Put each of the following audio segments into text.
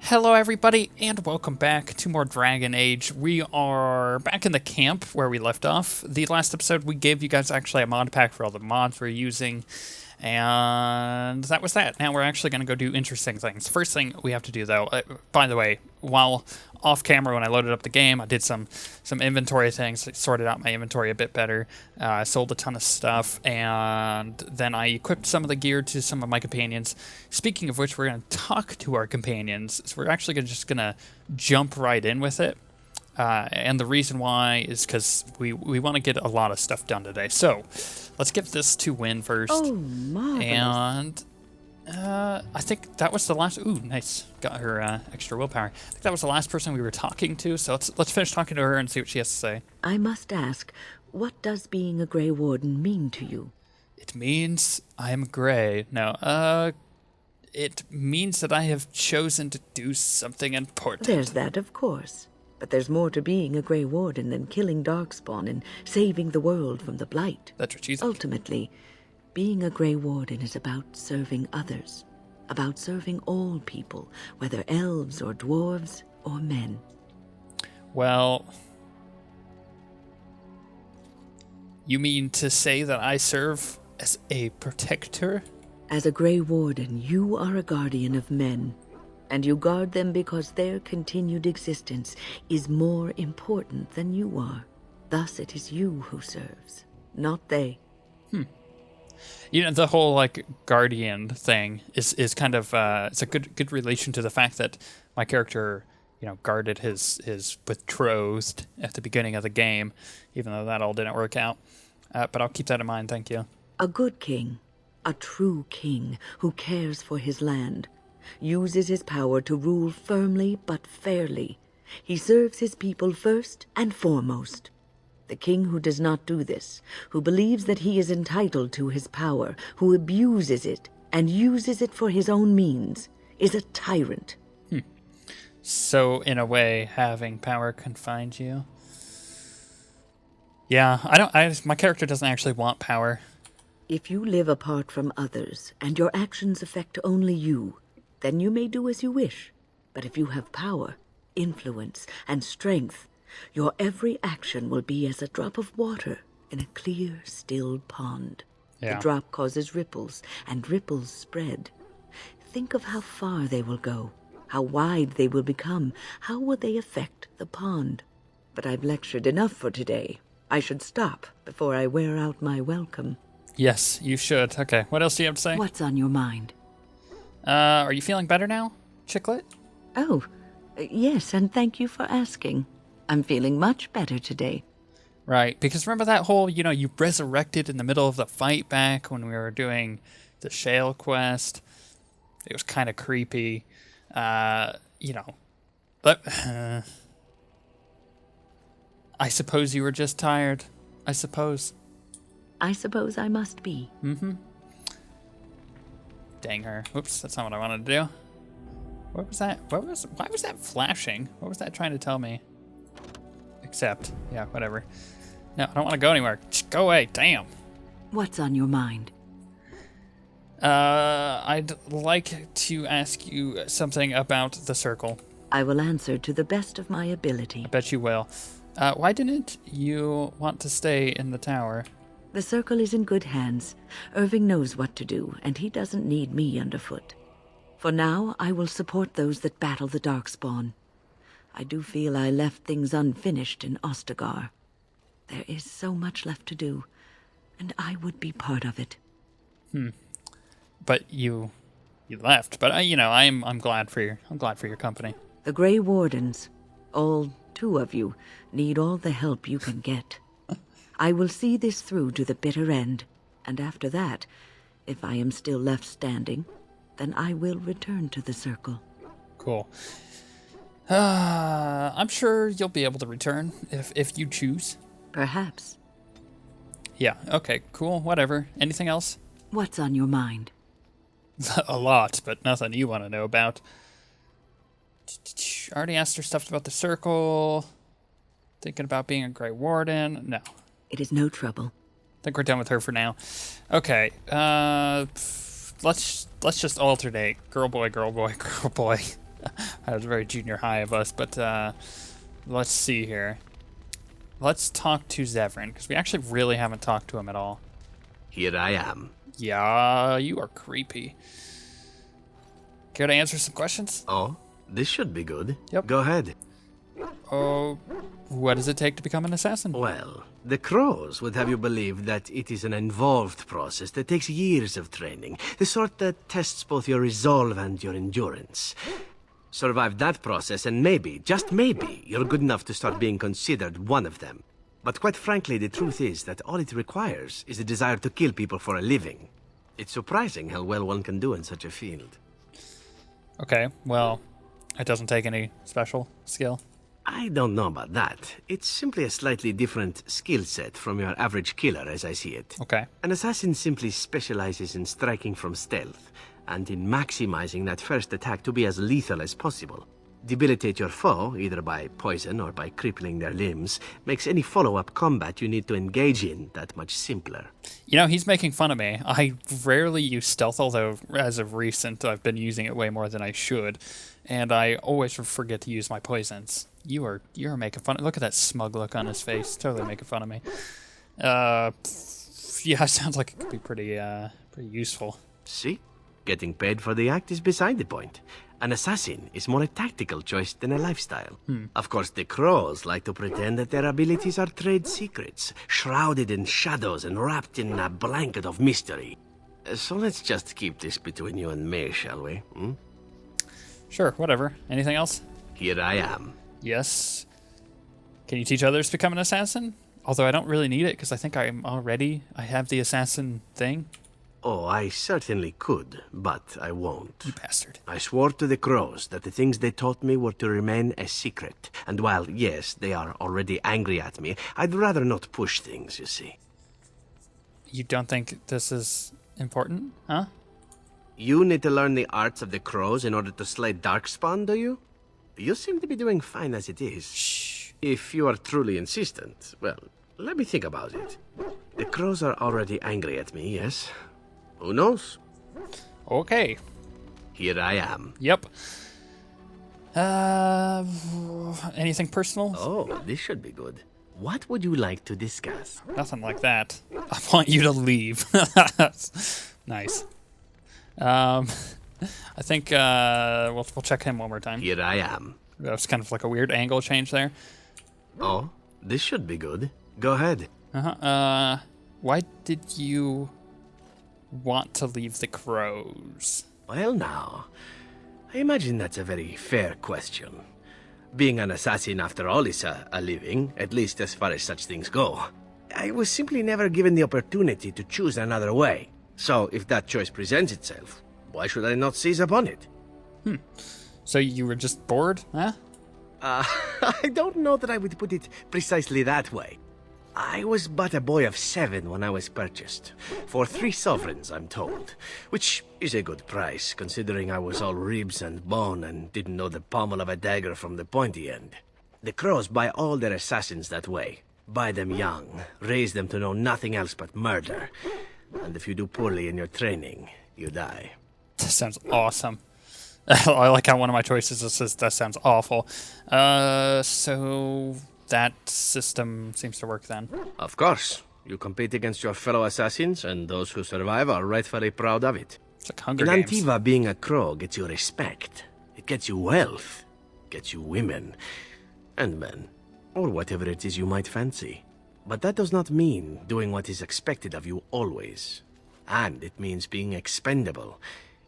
Hello everybody, and welcome back to more Dragon Age. We are back in the camp where we left off. The last episode we gave you guys actually a mod pack for all the mods we're using, and that was that. Now we're actually going to go do interesting things. First thing we have to do though, by the way, while off camera when I loaded up the game, I did some inventory things, sorted out my inventory a bit better, sold a ton of stuff, and then I equipped some of the gear to some of my companions. Speaking of which, we're going to talk to our companions, so we're actually just going to jump right in with it. And the reason why is because we want to get a lot of stuff done today. So let's give this to Win first. Oh, marvelous. And I think that was the last. Ooh, nice. Got her extra willpower. I think that was the last person we were talking to. So let's finish talking to her and see what she has to say. I must ask, what does being a Grey Warden mean to you? It means I am Grey. No, it means that I have chosen to do something important. There's that, of course. But there's more to being a Grey Warden than killing Darkspawn and saving the world from the Blight. That's what she's. Ultimately, being a Grey Warden is about serving others, about serving all people, whether elves or dwarves or men. Well, you mean to say that I serve as a protector? As a Grey Warden, you are a guardian of men, and you guard them because their continued existence is more important than you are. Thus, it is you who serves, not they. You know, the whole like guardian thing is kind of it's a good relation to the fact that my character, guarded his betrothed at the beginning of the game, even though that all didn't work out. But I'll keep that in mind. Thank you. A good king, a true king who cares for his land, uses his power to rule firmly but fairly. He serves his people first and foremost. The king who does not do this, who believes that he is entitled to his power, who abuses it and uses it for his own means, is a tyrant. So, in a way, having power confines you? Yeah, my character doesn't actually want power. If you live apart from others and your actions affect only you, then you may do as you wish. But if you have power, influence, and strength, your every action will be as a drop of water in a clear, still pond. Yeah. The drop causes ripples, and ripples spread. Think of how far they will go, how wide they will become, how will they affect the pond. But I've lectured enough for today. I should stop before I wear out my welcome. Yes, you should. Okay, what else do you have to say? What's on your mind? Are you feeling better now, Chicklet? Oh, yes, and thank you for asking. I'm feeling much better today. Right, because remember that whole, you resurrected in the middle of the fight back when we were doing the Shale quest? It was kind of creepy. But I suppose you were just tired. I suppose I must be. Mm-hmm. Dang her. Oops, that's not what I wanted to do. What was that? Why was that flashing? What was that trying to tell me? Except, yeah, whatever. No, I don't want to go anywhere. Just go away, damn. What's on your mind? I'd like to ask you something about the circle. I will answer to the best of my ability. I bet you will. Why didn't you want to stay in the tower? The circle is in good hands. Irving knows what to do, and he doesn't need me underfoot. For now, I will support those that battle the Darkspawn. I do feel I left things unfinished in Ostagar. There is so much left to do, and I would be part of it. But you left. But I'm glad for your company. The Grey Wardens, all 2 of you, need all the help you can get. I will see this through to the bitter end, and after that, if I am still left standing, then I will return to the circle. Cool. I'm sure you'll be able to return if you choose. Perhaps. Yeah, okay, cool, whatever. Anything else? What's on your mind? A lot, but nothing you want to know about. I already asked her stuff about the circle. Thinking about being a Grey Warden. No. It is no trouble. think we're done with her for now. Okay. Let's just alternate. Girl, boy, girl, boy, girl, boy. That was very junior high of us, but let's see here. Let's talk to Zevran, because we actually really haven't talked to him at all. Here I am. Yeah, you are creepy. Care to answer some questions? Oh, this should be good. Yep. Go ahead. Oh, what does it take to become an assassin? Well, the crows would have you believe that it is an involved process that takes years of training. The sort that tests both your resolve and your endurance. Survive that process and maybe, just maybe, you're good enough to start being considered one of them. But quite frankly, the truth is that all it requires is a desire to kill people for a living. It's surprising how well one can do in such a field. Okay, well, it doesn't take any special skill. I don't know about that. It's simply a slightly different skill set from your average killer, as I see it. Okay. An assassin simply specializes in striking from stealth, and in maximizing that first attack to be as lethal as possible. Debilitate your foe, either by poison or by crippling their limbs, makes any follow-up combat you need to engage in that much simpler. You know, he's making fun of me. I rarely use stealth, although as of recent, I've been using it way more than I should. And I always forget to use my poisons. You're making fun of... Look at that smug look on his face. Totally making fun of me. Yeah, sounds like it could be pretty useful. See? Getting paid for the act is beside the point. An assassin is more a tactical choice than a lifestyle. Of course, the crows like to pretend that their abilities are trade secrets, shrouded in shadows and wrapped in a blanket of mystery. So let's just keep this between you and me, shall we? Sure, whatever. Anything else? Here I am. Yes. Can you teach others to become an assassin? Although I don't really need it, because I think I have the assassin thing. Oh, I certainly could, but I won't. You bastard. I swore to the crows that the things they taught me were to remain a secret. And while, yes, they are already angry at me, I'd rather not push things, you see. You don't think this is important, huh? You need to learn the arts of the crows in order to slay Darkspawn, do you? You seem to be doing fine as it is. Shh. If you are truly insistent, well, let me think about it. The crows are already angry at me, yes? Who knows? Okay. Here I am. Yep. Anything personal? Oh, this should be good. What would you like to discuss? Nothing like that. I want you to leave. Nice. I think we'll check him one more time. Here I am. That was kind of like a weird angle change there. Oh, this should be good. Go ahead. Why did you want to leave the crows? Well, now, I imagine that's a very fair question. Being an assassin, after all, is a living, at least as far as such things go. I was simply never given the opportunity to choose another way. So, if that choice presents itself, why should I not seize upon it? So you were just bored, huh? I don't know that I would put it precisely that way. I was but a boy of 7 when I was purchased. For 3 sovereigns, I'm told. Which is a good price, considering I was all ribs and bone and didn't know the pommel of a dagger from the pointy end. The crows buy all their assassins that way. Buy them young, raise them to know nothing else but murder. And if you do poorly in your training, you die. That sounds awesome. I like how one of my choices says that sounds awful. So that system seems to work then. Of course. You compete against your fellow assassins, and those who survive are rightfully proud of it. It's like Hunger In Games. Antiva, being a crow gets you respect. It gets you wealth. Gets you women. And men. Or whatever it is you might fancy. But that does not mean doing what is expected of you always. And it means being expendable.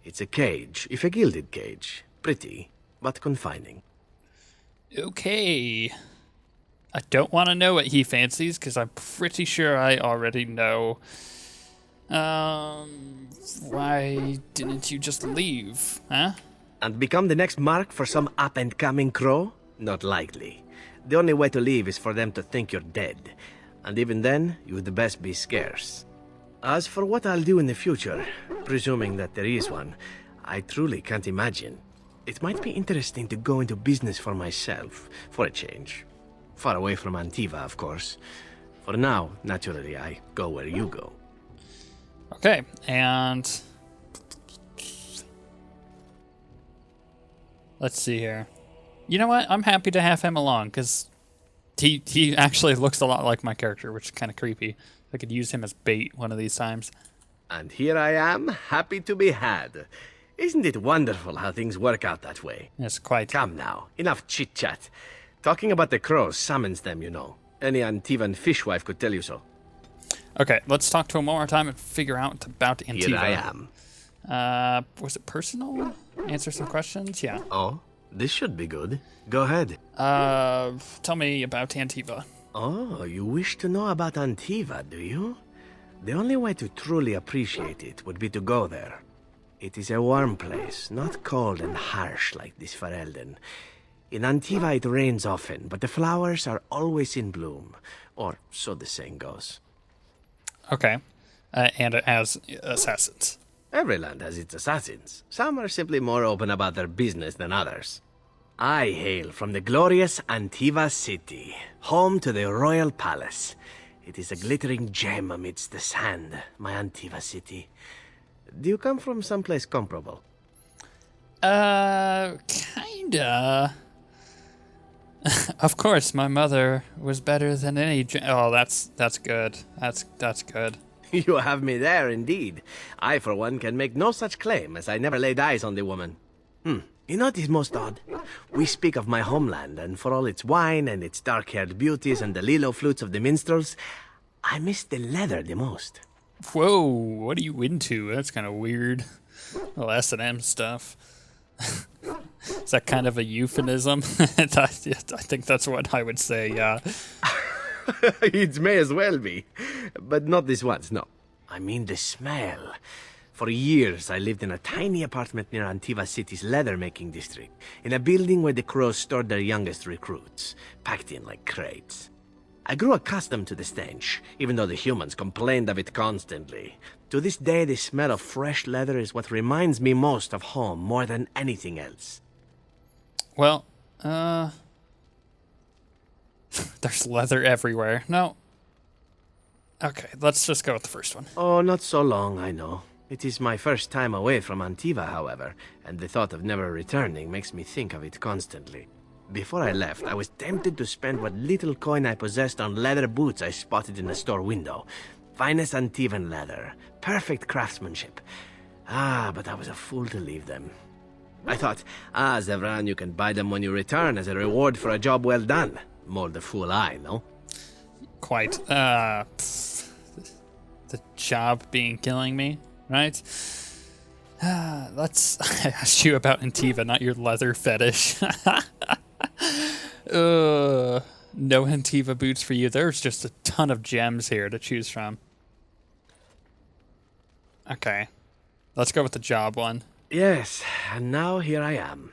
It's a cage, if a gilded cage. Pretty, but confining. Okay. I don't want to know what he fancies, because I'm pretty sure I already know. Why didn't you just leave, huh? And become the next mark for some up-and-coming crow? Not likely. The only way to leave is for them to think you're dead. And even then, you'd best be scarce. As for what I'll do in the future, presuming that there is one, I truly can't imagine. It might be interesting to go into business for myself, for a change. Far away from Antiva, of course. For now, naturally, I go where you go. Okay, and let's see here. You know what? I'm happy to have him along because he actually looks a lot like my character, which is kind of creepy. I could use him as bait one of these times. And here I am, happy to be had. Isn't it wonderful how things work out that way? Yes, quite. Come now, enough chit-chat. Talking about the crows summons them, you know. Any Antivan fishwife could tell you so. Okay, let's talk to him one more time and figure out about Antiva. Here I am. Was it personal? Answer some questions? Yeah. Oh, this should be good. Go ahead. Tell me about Antiva. Oh, you wish to know about Antiva, do you? The only way to truly appreciate it would be to go there. It is a warm place, not cold and harsh like this Ferelden. In Antiva it rains often, but the flowers are always in bloom. Or so the saying goes. Okay. And it has assassins. Every land has its assassins. Some are simply more open about their business than others. I hail from the glorious Antiva city, home to the royal palace. It is a glittering gem amidst the sand, my Antiva city. Do you come from someplace comparable? Kinda. Of course, my mother was better than any. Oh, that's good. That's good. You have me there, indeed. I, for one, can make no such claim, as I never laid eyes on the woman. You know what is most odd? We speak of my homeland, and for all its wine and its dark-haired beauties and the lilo flutes of the minstrels, I miss the leather the most. Whoa, what are you into? That's kind of weird. Well, S&M stuff. Is that kind of a euphemism? I think that's what I would say, yeah. It may as well be. But not this once, no. I mean the smell. For years, I lived in a tiny apartment near Antiva City's leather-making district, in a building where the crows stored their youngest recruits, packed in like crates. I grew accustomed to the stench, even though the humans complained of it constantly. To this day, the smell of fresh leather is what reminds me most of home more than anything else. Well, there's leather everywhere. No. Okay, let's just go with the first one. Oh, not so long, I know. It is my first time away from Antiva, however, and the thought of never returning makes me think of it constantly. Before I left, I was tempted to spend what little coin I possessed on leather boots I spotted in a store window. Finest Antivan leather, perfect craftsmanship. But I was a fool to leave them. I thought, Zevran, you can buy them when you return as a reward for a job well done. More the fool I, no? Quite. The job being killing me, right? Let's ask you about Antiva, not your leather fetish. No Antiva boots for you. There's just a ton of gems here to choose from. Okay. Let's go with the job one. Yes, and now here I am.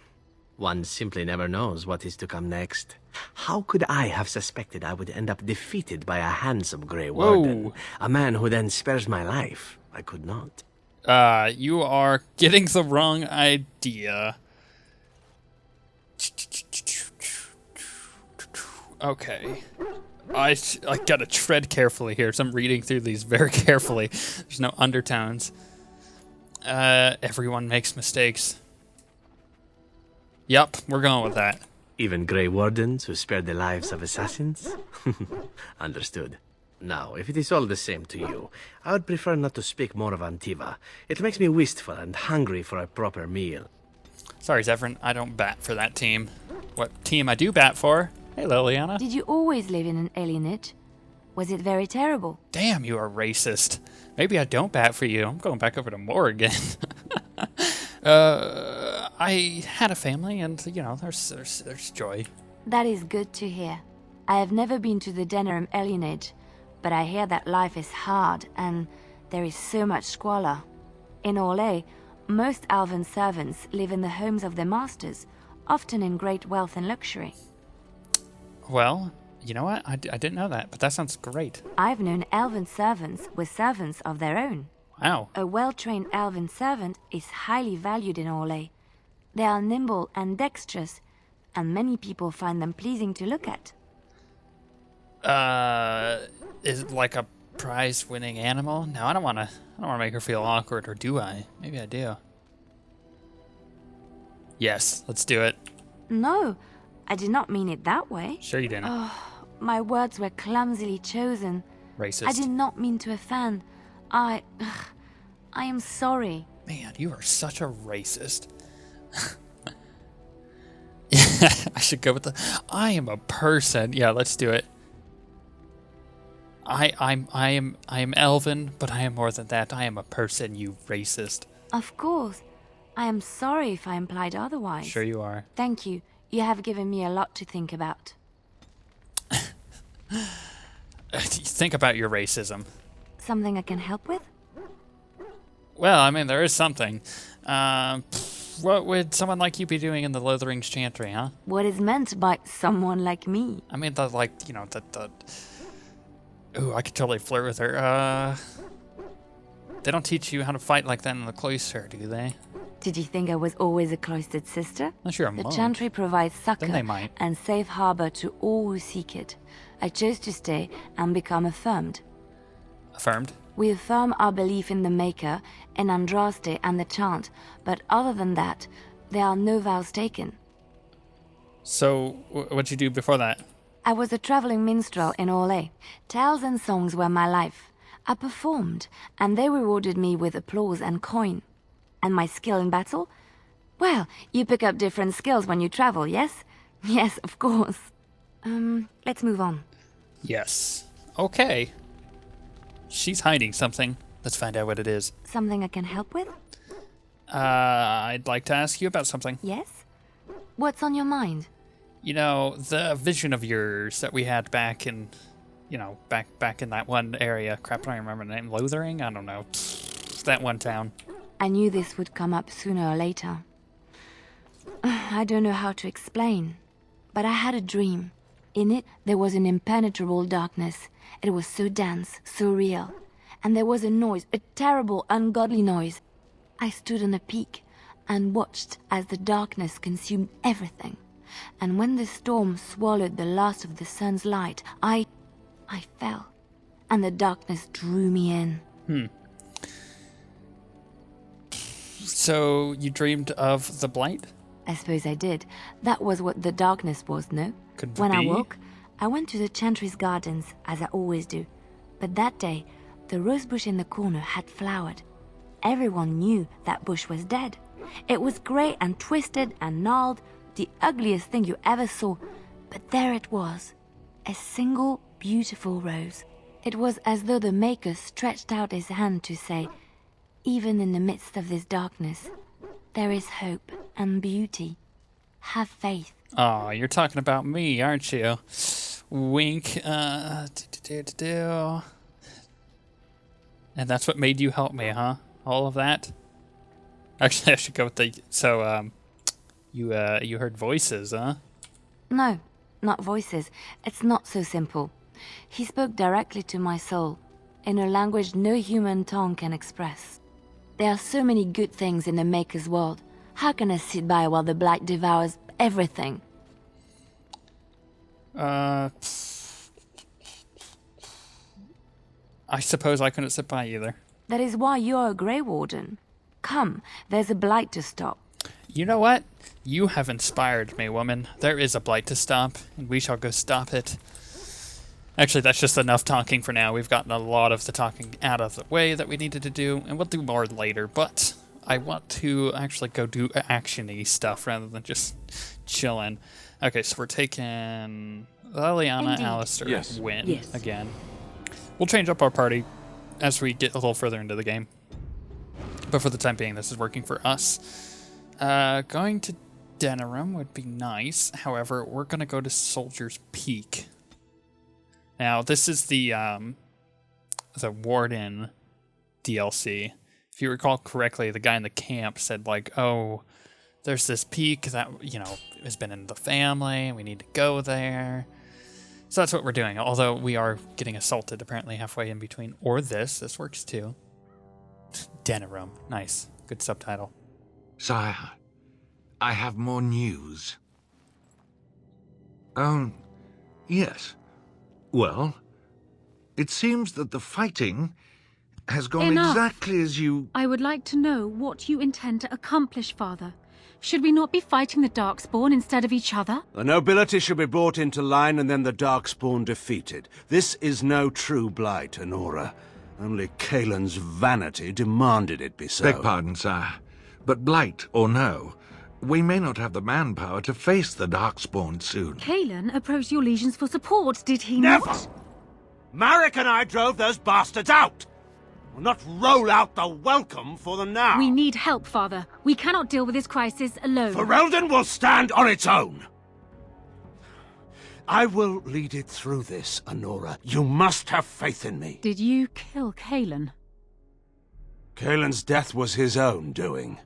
One simply never knows what is to come next. How could I have suspected I would end up defeated by a handsome Grey Warden? A man who then spares my life? I could not. You are getting the wrong idea. Okay. I gotta tread carefully here, so I'm reading through these very carefully. There's no undertones. Everyone makes mistakes. Yup, we're going with that. Even Grey Wardens who spare the lives of assassins? Understood. Now, if it is all the same to you, I would prefer not to speak more of Antiva. It makes me wistful and hungry for a proper meal. Sorry, Zevran, I don't bat for that team. What team I do bat for? Hey, Leliana. Did you always live in an alienage? Was it very terrible? Damn, you are racist. Maybe I don't bat for you. I'm going back over to Morrigan. I had a family, and, you know, there's joy. That is good to hear. I have never been to the Denerim alienage, but I hear that life is hard, and there is so much squalor. In Orlais, most Alvan servants live in the homes of their masters, often in great wealth and luxury. Well, you know what? I didn't know that, but that sounds great. I've known elven servants with servants of their own. Wow. A well-trained elven servant is highly valued in Orlais. They are nimble and dexterous, and many people find them pleasing to look at. Is it like a prize-winning animal? No, I don't want to make her feel awkward, or do I? Maybe I do. Yes, let's do it. No, I did not mean it that way. Sure you didn't. Oh, my words were clumsily chosen. Racist. I did not mean to offend. I am sorry. Man, you are such a racist. Yeah, I should go with the I am a person. Yeah, let's do it. I am elven, but I am more than that. I am a person, you racist. Of course. I am sorry if I implied otherwise. Sure you are. Thank you. You have given me a lot to think about. Think about your racism. Something I can help with? Well, I mean, there is something. What would someone like you be doing in the Lothering's Chantry, huh? What is meant by someone like me? I mean, Ooh, I could totally flirt with her. They don't teach you how to fight like that in the cloister, do they? Did you think I was always a cloistered sister? Unless you're a The monk. Chantry provides Then they succor might. and safe harbor to all who seek it. I chose to stay and become affirmed. Affirmed. We affirm our belief in the Maker, in Andraste and the chant, but other than that, there are no vows taken. So, what'd you do before that? I was a traveling minstrel in Orlais. Tales and songs were my life. I performed, and they rewarded me with applause and coin. And my skill in battle? Well, you pick up different skills when you travel, yes? Yes, of course. Let's move on. Yes. Okay. She's hiding something. Let's find out what it is. Something I can help with? I'd like to ask you about something. Yes? What's on your mind? You know, the vision of yours that we had back in, back in that one area. Crap, I don't remember the name. Lothering? I don't know. That one town. I knew this would come up sooner or later. I don't know how to explain, but I had a dream. In it, there was an impenetrable darkness. It was so dense, so real. And there was a noise, a terrible, ungodly noise. I stood on a peak and watched as the darkness consumed everything. And when the storm swallowed the last of the sun's light, I fell. And the darkness drew me in. So, you dreamed of the Blight? I suppose I did. That was what the darkness was, no? Could When I be. woke, I went to the Chantry's gardens, as I always do. But that day, the rosebush in the corner had flowered. Everyone knew that bush was dead. It was grey and twisted and gnarled, the ugliest thing you ever saw. But there it was, a single beautiful rose. It was as though the Maker stretched out his hand to say, even in the midst of this darkness, there is hope and beauty. Have faith. Oh, you're talking about me, aren't you? Wink. And that's what made you help me, huh? All of that? Actually, I should go with the... So, you heard voices, huh? No, not voices. It's not so simple. He spoke directly to my soul, in a language no human tongue can express. There are so many good things in the Maker's world. How can I sit by while the Blight devours everything? I suppose I couldn't sit by either. That is why you're a Grey Warden. Come, there's a Blight to stop. You know what? You have inspired me, woman. There is a Blight to stop, and we shall go stop it. Actually, that's just enough talking for now. We've gotten a lot of the talking out of the way that we needed to do, and we'll do more later, but I want to actually go do action-y stuff rather than just chilling. Okay, so we're taking Leliana, Indeed. Alistair, Yes. Win Yes. again. We'll change up our party as we get a little further into the game. But for the time being, this is working for us. Going to Denerim would be nice. However, we're going to go to Soldier's Peak. Now, this is the Warden DLC. If you recall correctly, the guy in the camp said, like, oh, there's this peak that, has been in the family, and we need to go there. So that's what we're doing, although we are getting assaulted apparently halfway in between. Or this. This works too. Denerim. Nice. Good subtitle. Sire, I have more news. Yes. Well, It seems that the fighting has gone Enough. exactly as you... I would like to know what you intend to accomplish, Father. Should we not be fighting the Darkspawn instead of each other? The nobility should be brought into line and then the Darkspawn defeated. This is no true blight, Honora. Only Kaelin's vanity demanded it be so. Beg pardon, sire. But blight or no, we may not have the manpower to face the Darkspawn soon. Kaelin approached your legions for support, did he Never! not? Marek and I drove those bastards out! We'll not roll out the welcome for them now! We need help, Father. We cannot deal with this crisis alone. Ferelden will stand on its own! I will lead it through this, Honora. You must have faith in me. Did you kill Kaelin? Kaelin's death was his own doing.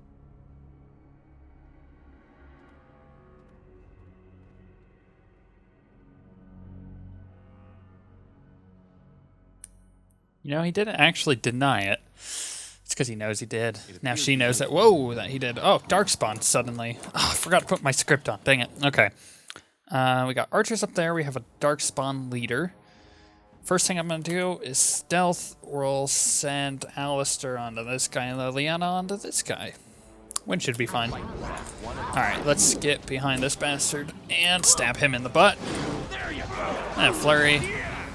You know, he didn't actually deny it. It's because he knows he did. Now she knows that, whoa, that he did. Oh, Darkspawn suddenly. Oh, I forgot to put my script on. Dang it. Okay. We got archers up there. We have a Darkspawn leader. First thing I'm going to do is stealth. We'll send Alistair onto this guy and Leliana onto this guy. Win should be fine. Alright, let's get behind this bastard and stab him in the butt. And a flurry.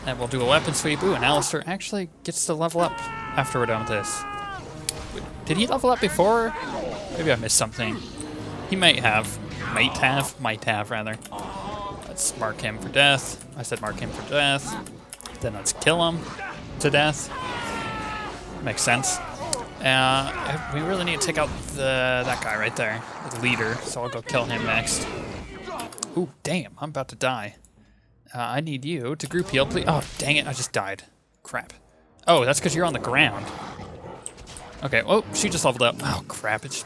And we'll do a weapon sweep. Ooh, and Alistair actually gets to level up after we're done with this. Wait, did he level up before? Maybe I missed something. He might have. Might have, rather. Let's mark him for death. I said mark him for death. Then let's kill him to death. Makes sense. We really need to take out that guy right there, the leader, so I'll go kill him next. Ooh, damn, I'm about to die. I need you to group heal, please. Oh, dang it, I just died. Crap. Oh, that's because you're on the ground. Okay, oh, she just leveled up. Oh, crap. It's